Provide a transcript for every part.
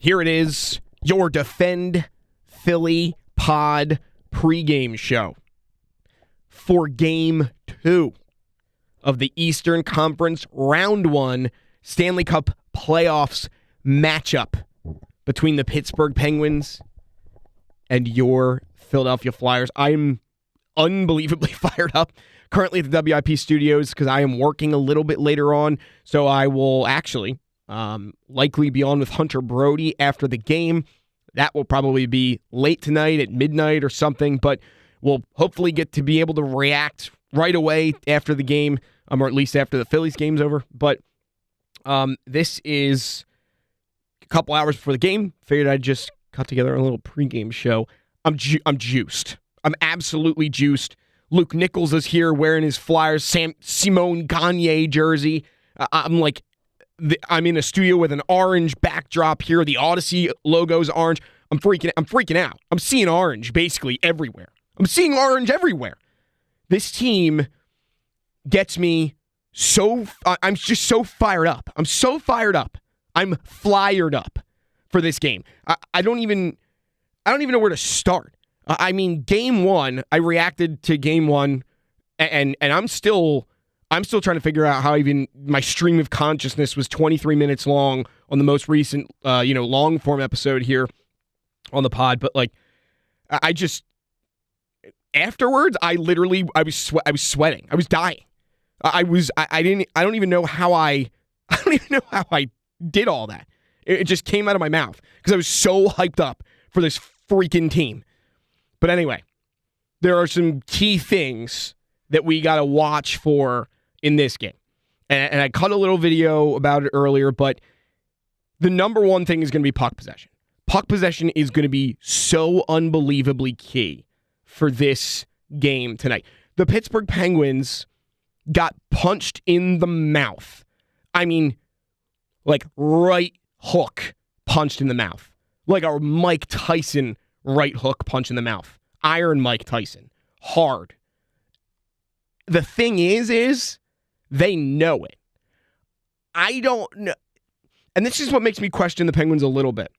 Here it is, your Defend Philly Pod pregame show for Game 2 of the Eastern Conference Round 1 Stanley Cup Playoffs matchup between the Pittsburgh Penguins and your Philadelphia Flyers. I'm unbelievably fired up currently at the WIP Studios because I am working a little bit later on, so I will actually likely be on with Hunter Brody after the game. That will probably be late tonight at midnight or something, but we'll hopefully get to be able to react right away after the game, or at least after the Phillies game's over. But this is a couple hours before the game. Figured I'd just cut together a little pregame show. I'm juiced. I'm absolutely juiced. Luke Nichols is here wearing his Flyers Simone Gagne jersey. I'm in a studio with an orange backdrop here. The Odyssey logo's orange. I'm freaking out. I'm seeing orange basically everywhere. I'm seeing orange everywhere. This team gets me so... I'm just so fired up. I'm so fired up. I'm flyered up for this game. I don't even know where to start. I mean, Game 1, I reacted to Game 1, and I'm still trying to figure out how even my stream of consciousness was 23 minutes long on the most recent, long form episode here on the pod. But I just afterwards, I was sweating. I was dying. I don't even know how I did all that. It just came out of my mouth because I was so hyped up for this freaking team. But anyway, there are some key things that we got to watch for in this game. And I cut a little video about it earlier, but the number one thing is going to be puck possession. Puck possession is going to be so unbelievably key for this game tonight. The Pittsburgh Penguins got punched in the mouth. I mean, like right hook punched in the mouth. Like a Mike Tyson right hook punch in the mouth. Iron Mike Tyson. Hard. The thing is they know it. I don't know. And this is what makes me question the Penguins a little bit.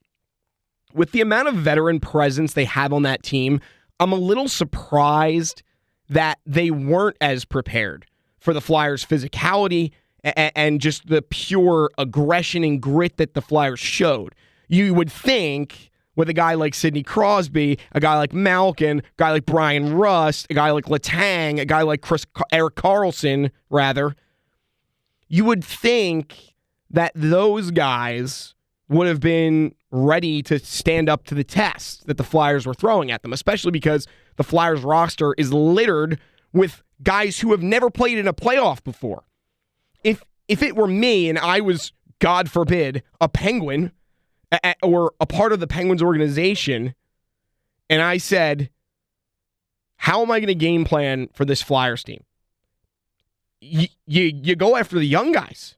With the amount of veteran presence they have on that team, I'm a little surprised that they weren't as prepared for the Flyers' physicality and just the pure aggression and grit that the Flyers showed. You would think with a guy like Sidney Crosby, a guy like Malkin, a guy like Brian Rust, a guy like Letang, a guy like Erik Karlsson, rather, you would think that those guys would have been ready to stand up to the test that the Flyers were throwing at them, especially because the Flyers roster is littered with guys who have never played in a playoff before. If it were me and I was, God forbid, a Penguin or a part of the Penguins organization, and I said, how am I going to game plan for this Flyers team? You go after the young guys.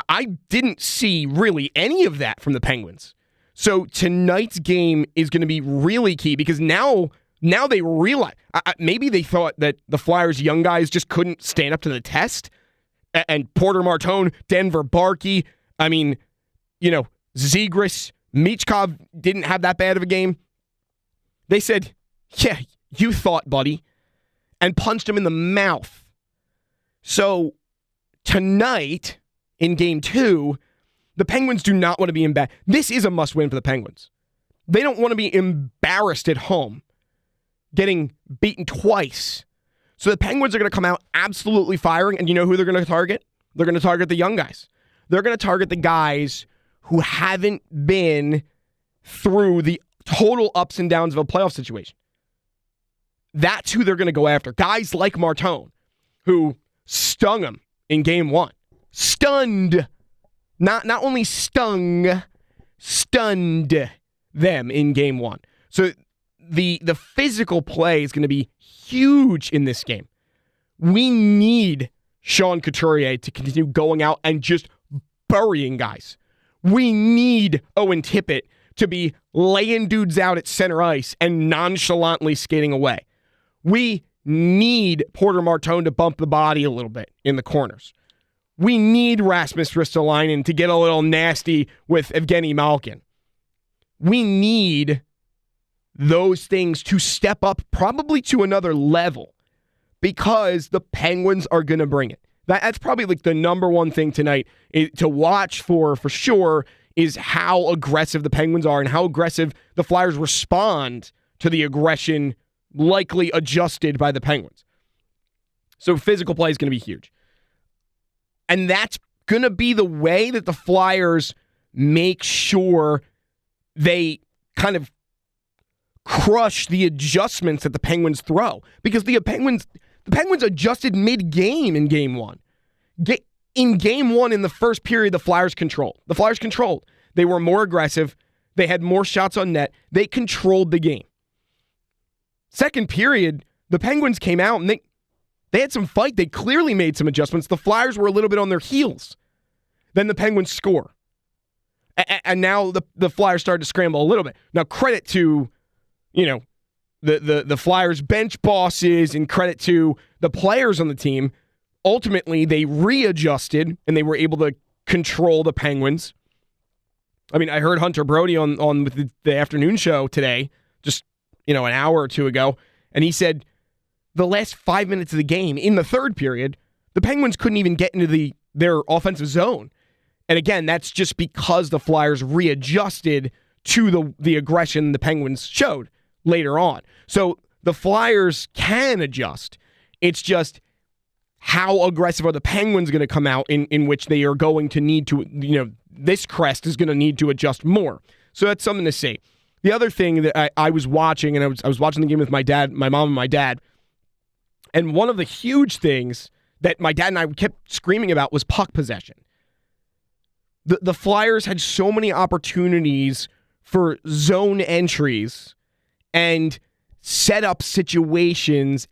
I didn't see really any of that from the Penguins. So tonight's game is going to be really key because now they realize, maybe they thought that the Flyers young guys just couldn't stand up to the test. And Porter Martone, Denver Barkey, Zegras, Michkov didn't have that bad of a game. They said, yeah, you thought, buddy, and punched him in the mouth. So tonight, in Game 2, the Penguins do not want to be embarrassed. This is a must-win for the Penguins. They don't want to be embarrassed at home, getting beaten twice. So the Penguins are going to come out absolutely firing, and you know who they're going to target? They're going to target the young guys. They're going to target the guys who haven't been through the total ups and downs of a playoff situation. That's who they're going to go after. Guys like Martone, who stung them in Game 1. Stunned. Not only stung, stunned them in Game 1. So the physical play is going to be huge in this game. We need Sean Couturier to continue going out and just burying guys. We need Owen Tippett to be laying dudes out at center ice and nonchalantly skating away. We need Porter Martone to bump the body a little bit in the corners. We need Rasmus Ristolainen to get a little nasty with Evgeny Malkin. we need those things to step up probably to another level because the Penguins are going to bring it. That's probably like the number one thing tonight to watch for sure is how aggressive the Penguins are and how aggressive the Flyers respond to the aggression likely adjusted by the Penguins. So physical play is going to be huge. And that's going to be the way that the Flyers make sure they kind of crush the adjustments that the Penguins throw. Because the Penguins adjusted mid-game in Game 1. In Game 1, in the first period, the Flyers controlled. They were more aggressive. They had more shots on net. They controlled the game. Second period, the Penguins came out and they had some fight. They clearly made some adjustments. The Flyers were a little bit on their heels. Then the Penguins score. And now the Flyers started to scramble a little bit. Now, credit to, the Flyers bench bosses and credit to the players on the team. Ultimately, they readjusted and they were able to control the Penguins. I mean, I heard Hunter Brody on the afternoon show today, just, an hour or two ago, and he said the last 5 minutes of the game, in the third period, the Penguins couldn't even get into their offensive zone. And again, that's just because the Flyers readjusted to the aggression the Penguins showed later on. So the Flyers can adjust. It's just how aggressive are the Penguins going to come out in which they are going to need to, this crest is going to need to adjust more. So that's something to see. The other thing that I was watching, and I was watching the game with my dad, my mom and my dad, and one of the huge things that my dad and I kept screaming about was puck possession. The Flyers had so many opportunities for zone entries and set up situations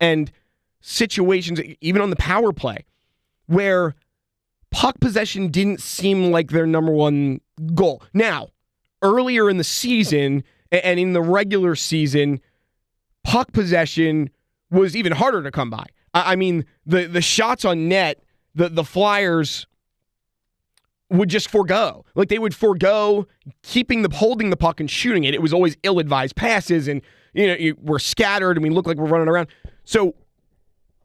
even on the power play where puck possession didn't seem like their number one goal. Now, earlier in the season and in the regular season, puck possession was even harder to come by. I mean, the shots on net, the Flyers would just forego. Like, they would forego holding the puck and shooting it. It was always ill-advised passes, and we're scattered, and we look like we're running around. So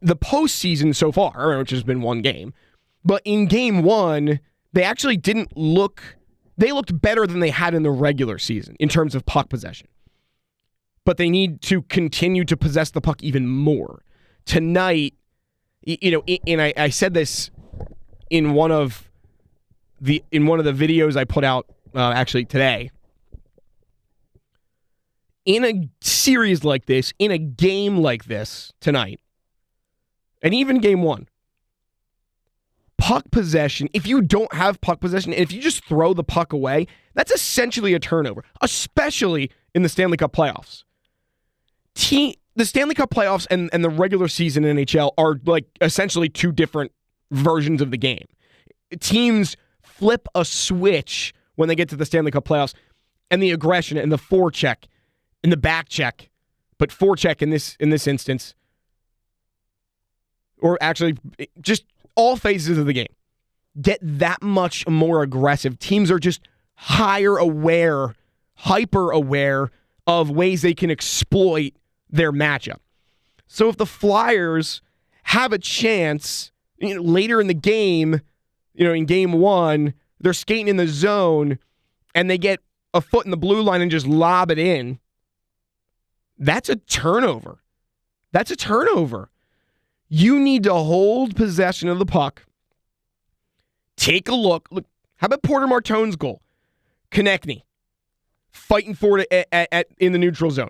the postseason so far, which has been one game, but in Game 1, they actually didn't look. They looked better than they had in the regular season in terms of puck possession. But they need to continue to possess the puck even more. Tonight, and I said this in one of the videos I put out actually today. In a series like this, in a game like this tonight, and even Game 1, puck possession, if you don't have puck possession, and if you just throw the puck away, that's essentially a turnover, especially in the Stanley Cup Playoffs. The Stanley Cup Playoffs and the regular season NHL are like essentially two different versions of the game. Teams flip a switch when they get to the Stanley Cup Playoffs, and the aggression and the forecheck and the back check, but forecheck in this instance, or actually just all phases of the game, get that much more aggressive. Teams are just hyper aware of ways they can exploit their matchup. So if the Flyers have a chance later in the game, in Game 1, they're skating in the zone and they get a foot in the blue line and just lob it in, that's a turnover. You need to hold possession of the puck. Take a look. Look, how about Porter Martone's goal? Konechny fighting for it in the neutral zone.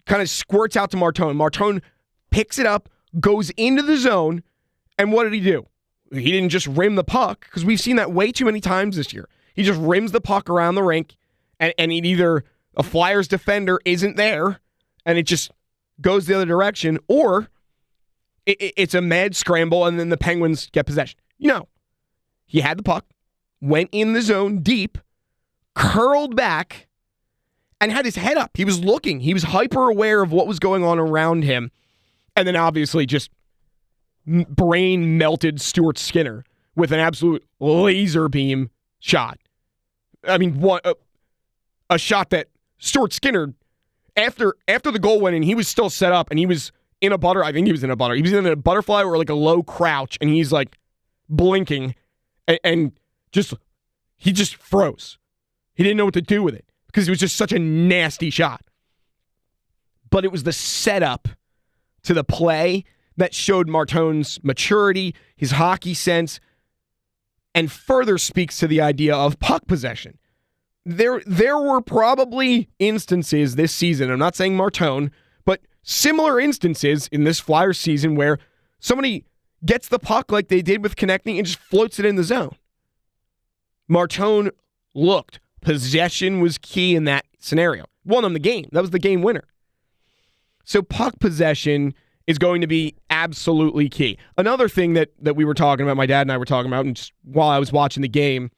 Kind of squirts out to Martone. Martone picks it up, goes into the zone, and what did he do? He didn't just rim the puck, because we've seen that way too many times this year. He just rims the puck around the rink, and either a Flyers defender isn't there, and it just goes the other direction, or it's a mad scramble, and then the Penguins get possession. He had the puck, went in the zone deep, curled back, and had his head up. He was looking. He was hyper aware of what was going on around him, and then obviously just brain melted Stuart Skinner with an absolute laser beam shot. I mean, a shot that Stuart Skinner, after the goal went in, he was still set up, and he was in a butter. I think he was in a butter. He was in a butterfly or like a low crouch, and he's like blinking, and he just froze. He didn't know what to do with it because it was just such a nasty shot. But it was the setup to the play that showed Martone's maturity, his hockey sense, and further speaks to the idea of puck possession. There were probably instances this season, I'm not saying Martone, but similar instances in this Flyers season where somebody gets the puck like they did with connecting and just floats it in the zone. Martone looked. Possession was key in that scenario. Won them the game. That was the game winner. So puck possession is going to be absolutely key. Another thing that we were talking about, my dad and I were talking about, and just while I was watching the game,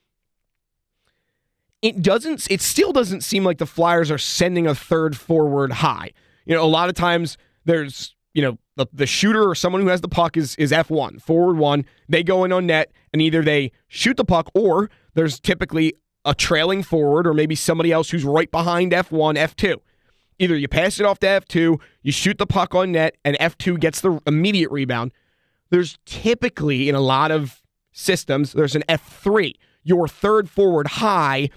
it still doesn't seem like the Flyers are sending a third forward high. A lot of times there's, the shooter or someone who has the puck is F1, forward one. They go in on net, and either they shoot the puck or there's typically a trailing forward or maybe somebody else who's right behind F1, F2. Either you pass it off to F2, you shoot the puck on net, and F2 gets the immediate rebound. There's typically, in a lot of systems, there's an F3. Your third forward high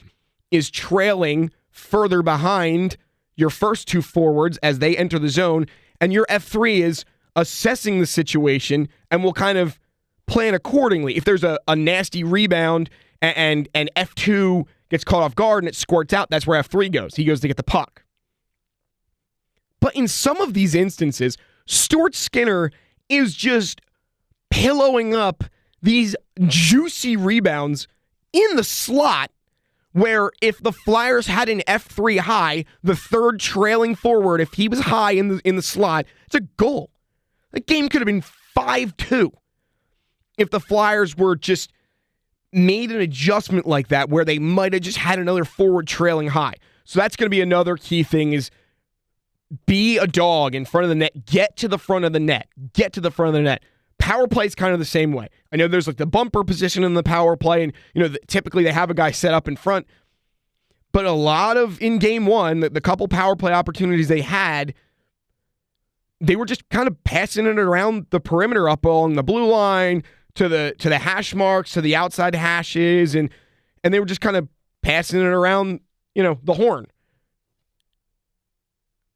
is trailing further behind your first two forwards as they enter the zone, and your F3 is assessing the situation and will kind of plan accordingly. If there's a nasty rebound and F2 gets caught off guard and it squirts out, that's where F3 goes. He goes to get the puck. But in some of these instances, Stuart Skinner is just pillowing up these juicy rebounds in the slot where if the Flyers had an F3 high, the third trailing forward, if he was high in the slot, it's a goal. The game could have been 5-2 if the Flyers were just made an adjustment like that where they might have just had another forward trailing high. So that's going to be another key thing is be a dog in front of the net. Get to the front of the net. Get to the front of the net. Power play is kind of the same way. I know there's like the bumper position in the power play, and typically they have a guy set up in front. But a lot of in game one, the couple power play opportunities they had, they were just kind of passing it around the perimeter up along the blue line to the hash marks, to the outside hashes, and they were just kind of passing it around, the horn.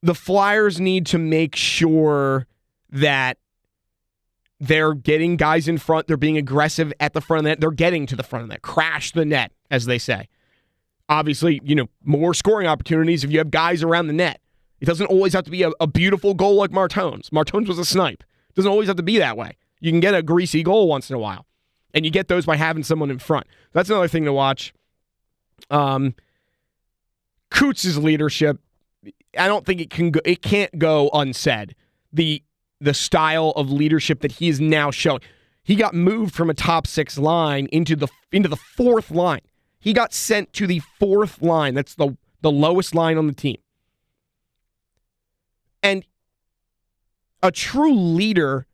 The Flyers need to make sure that they're getting guys in front. They're being aggressive at the front of the net. They're getting to the front of the net. Crash the net, as they say. Obviously, more scoring opportunities if you have guys around the net. It doesn't always have to be a beautiful goal like Martone's. Martone's was a snipe. It doesn't always have to be that way. You can get a greasy goal once in a while. And you get those by having someone in front. That's another thing to watch. Coots' leadership, I don't think it can't go unsaid. The style of leadership that he is now showing. He got moved from a top six line into the fourth line. He got sent to the fourth line. That's the lowest line on the team. And a true leader,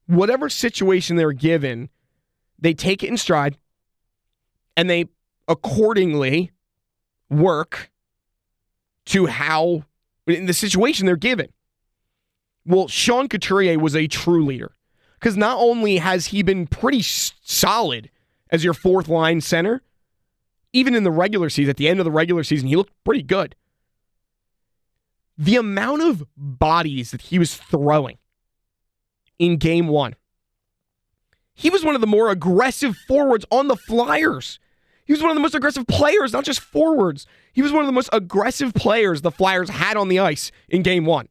whatever situation they're given, they take it in stride and they accordingly work to how, in the situation they're given. Well, Sean Couturier was a true leader because not only has he been pretty solid as your fourth line center, even in the regular season, at the end of the regular season, he looked pretty good. The amount of bodies that he was throwing in game one, he was one of the more aggressive forwards on the Flyers. He was one of the most aggressive players, not just forwards. He was one of the most aggressive players the Flyers had on the ice in game one.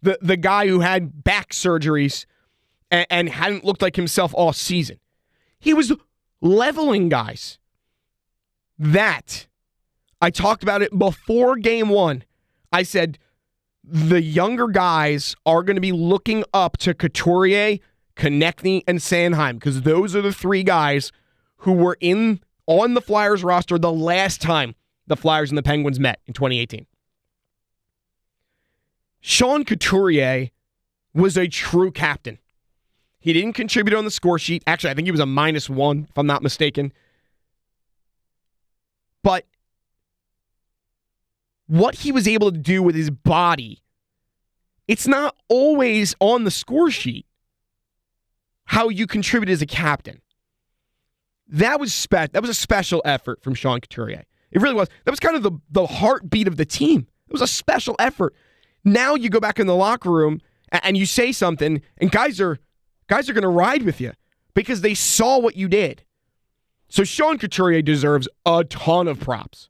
The guy who had back surgeries and hadn't looked like himself all season. He was leveling guys. That, I talked about it before game one. I said the younger guys are going to be looking up to Couturier, Konechny, and Sanheim because those are the three guys who were on the Flyers roster the last time the Flyers and the Penguins met in 2018. Sean Couturier was a true captain. He didn't contribute on the score sheet. Actually, I think he was a -1, if I'm not mistaken. But what he was able to do with his body, it's not always on the score sheet how you contribute as a captain. That was a special effort from Sean Couturier. It really was. That was kind of the heartbeat of the team. It was a special effort. Now you go back in the locker room and you say something, and guys are going to ride with you because they saw what you did. So Sean Couturier deserves a ton of props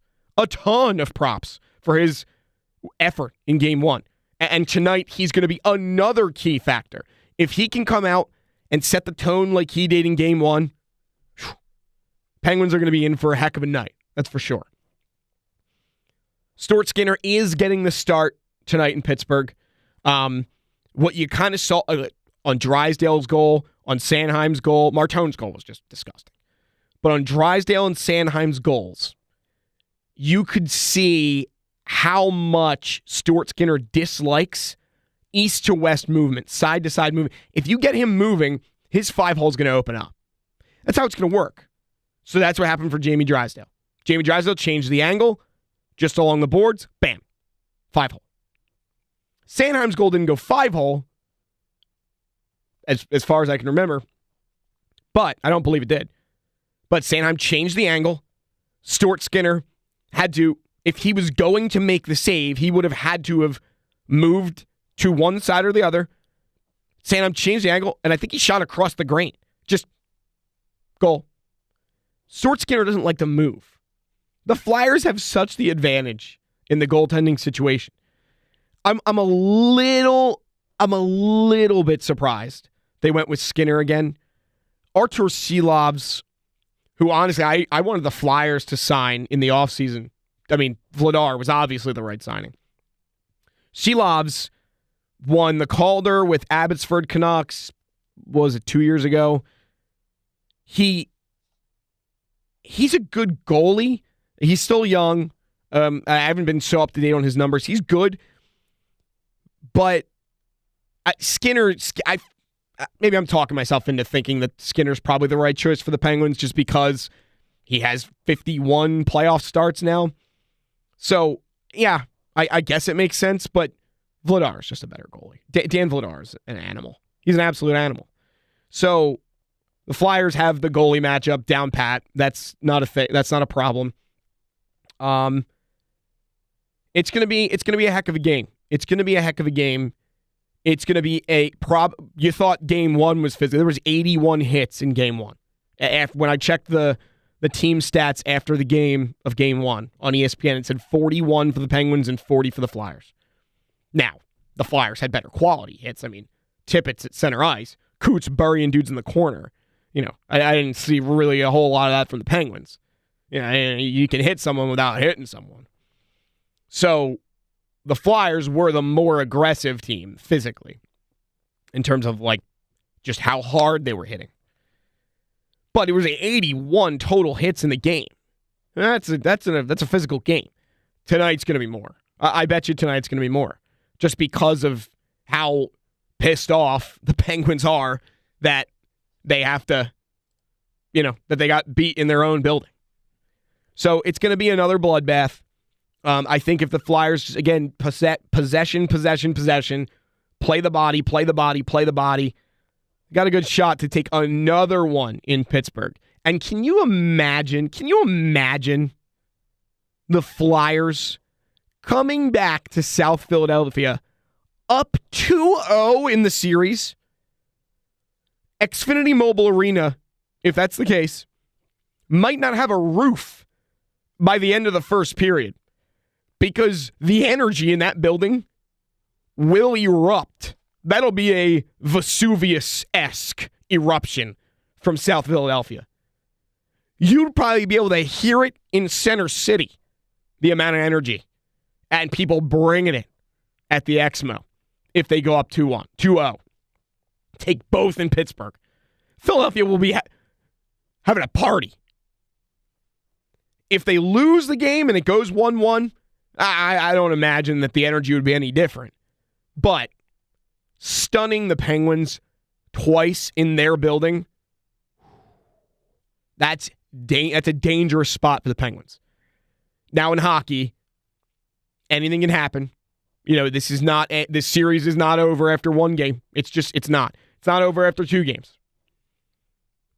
for his effort in Game 1. And tonight, he's going to be another key factor. If he can come out and set the tone like he did in Game 1, Penguins are going to be in for a heck of a night. That's for sure. Stuart Skinner is getting the start tonight in Pittsburgh. What you kind of saw on Drysdale's goal, on Sanheim's goal, Martone's goal was just disgusting. But on Drysdale and Sanheim's goals, you could see how much Stuart Skinner dislikes east to west movement, side to side movement. If you get him moving, his 5-hole is going to open up. That's how it's going to work. So that's what happened for Jamie Drysdale. Jamie Drysdale changed the angle just along the boards. Bam. 5-hole. Sanheim's goal didn't go 5-hole as far as I can remember, but I don't believe it did. But Sanheim changed the angle. Stuart Skinner had to, if he was going to make the save, he would have had to have moved to one side or the other. Sanheim changed the angle, and I think he shot across the grain. Just goal. Stuart Skinner doesn't like to move. The Flyers have such the advantage in the goaltending situation. I'm a little bit surprised they went with Skinner again. Artur Silovs, who honestly I wanted the Flyers to sign in the offseason. I mean, Vladar was obviously the right signing. Silovs won the Calder with Abbotsford Canucks, was it 2 years ago? He's a good goalie. He's still young. I haven't been so up to date on his numbers. He's good. But Skinner, maybe I'm talking myself into thinking that Skinner's probably the right choice for the Penguins just because he has 51 playoff starts now. So, yeah, I guess it makes sense, but Vladar is just a better goalie. Dan Vladar is an animal. He's an absolute animal. So, the Flyers have the goalie matchup down pat. That's not a problem. It's gonna be a heck of a game. It's going to be a heck of a game. It's going to be you thought Game 1 was physical. There was 81 hits in Game 1. When I checked the team stats after the game of Game 1 on ESPN, it said 41 for the Penguins and 40 for the Flyers. Now, the Flyers had better quality hits. I mean, Tippett's at center ice. Coots burying dudes in the corner. You know, I didn't see really a whole lot of that from the Penguins. You know, you can hit someone without hitting someone. So, the Flyers were the more aggressive team physically in terms of like just how hard they were hitting. But it was 81 total hits in the game. That's a physical game. Tonight's going to be more. I bet you tonight's going to be more just because of how pissed off the Penguins are that they have to, that they got beat in their own building. So it's going to be another bloodbath. I think if the Flyers, again, possession, play the body, got a good shot to take another one in Pittsburgh. And can you imagine the Flyers coming back to South Philadelphia up 2-0 in the series? Xfinity Mobile Arena, if that's the case, might not have a roof by the end of the first period. Because the energy in that building will erupt. That'll be a Vesuvius-esque eruption from South Philadelphia. You'd probably be able to hear it in Center City, the amount of energy, and people bringing it at the Exmo if they go up 2-0. Take both in Pittsburgh. Philadelphia will be having a party. If they lose the game and it goes 1-1, I don't imagine that the energy would be any different. But stunning the Penguins twice in their building, that's a dangerous spot for the Penguins. Now in hockey, Anything can happen. This series is not over after one game. It's not. It's not over after 2 games.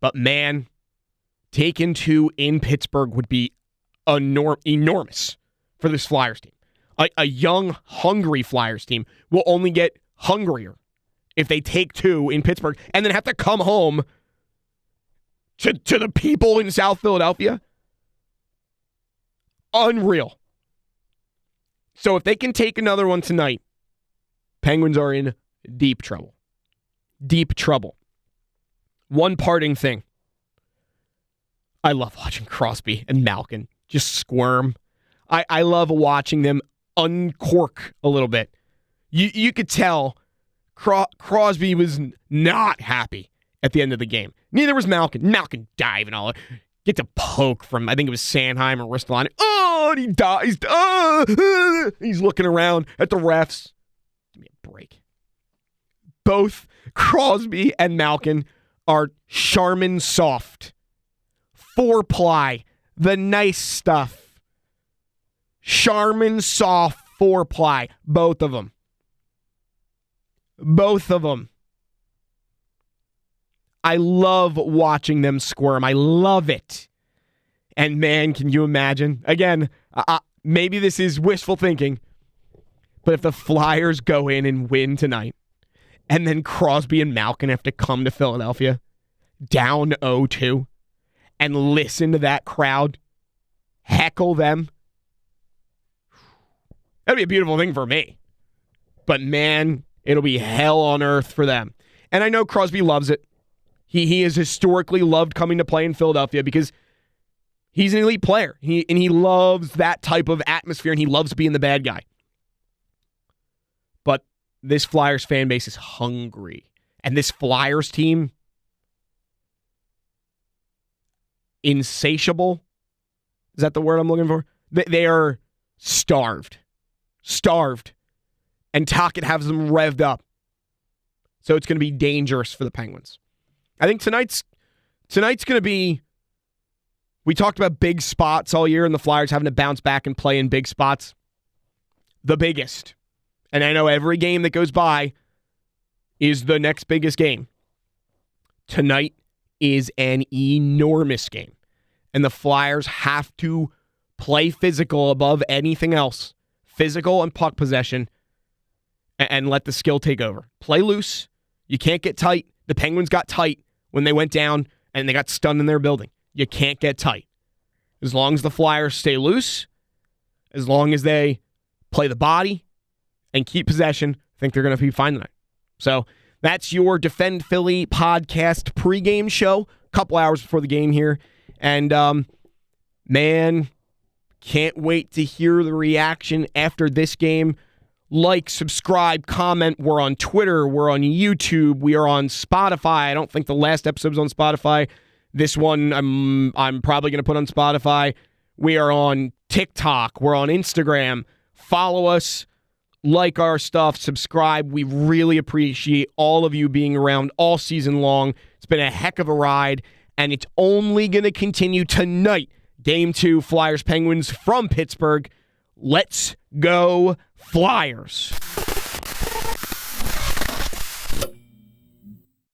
But man, taking 2 in Pittsburgh would be enormous for this Flyers team. A young, hungry Flyers team will only get hungrier if they take 2 in Pittsburgh and then have to come home to the people in South Philadelphia. Unreal. So if they can take another one tonight, Penguins are in deep trouble. Deep trouble. One parting thing. I love watching Crosby and Malkin just squirm. I love watching them uncork a little bit. You could tell Crosby was not happy at the end of the game. Neither was Malkin. Malkin diving all over. Gets a poke from, I think it was Sanheim or Ristolainen. Oh, and he dies. He's looking around at the refs. Give me a break. Both Crosby and Malkin are Charmin soft. 4-ply. The nice stuff. Charmin soft 4-ply. Both of them. Both of them. I love watching them squirm. I love it. And man, can you imagine? Again, maybe this is wishful thinking, but if the Flyers go in and win tonight, and then Crosby and Malkin have to come to Philadelphia, down 0-2, and listen to that crowd heckle them, that'd be a beautiful thing for me. But man, it'll be hell on earth for them. And I know Crosby loves it. He has historically loved coming to play in Philadelphia because he's an elite player. He loves that type of atmosphere, and he loves being the bad guy. But this Flyers fan base is hungry. And this Flyers team, insatiable. Is that the word I'm looking for? They are starved. Starved. And Tocchet has them revved up. So it's going to be dangerous for the Penguins. I think tonight's going to be, we talked about big spots all year and the Flyers having to bounce back and play in big spots. The biggest. And I know every game that goes by is the next biggest game. Tonight is an enormous game. And the Flyers have to play physical above anything else. Physical and puck possession. And let the skill take over. Play loose. You can't get tight. The Penguins got tight when they went down and they got stunned in their building. You can't get tight. As long as the Flyers stay loose, as long as they play the body and keep possession, I think they're going to be fine tonight. So that's your Defend Philly podcast pregame show. A couple hours before the game here. And, man, can't wait to hear the reaction after this game. Like, subscribe, comment. We're on Twitter. We're on YouTube. We are on Spotify. I don't think the last episode was on Spotify. This one I'm probably going to put on Spotify. We are on TikTok. We're on Instagram. Follow us. Like our stuff. Subscribe. We really appreciate all of you being around all season long. It's been a heck of a ride, and it's only going to continue tonight. Game 2, Flyers-Penguins from Pittsburgh. Let's go Flyers.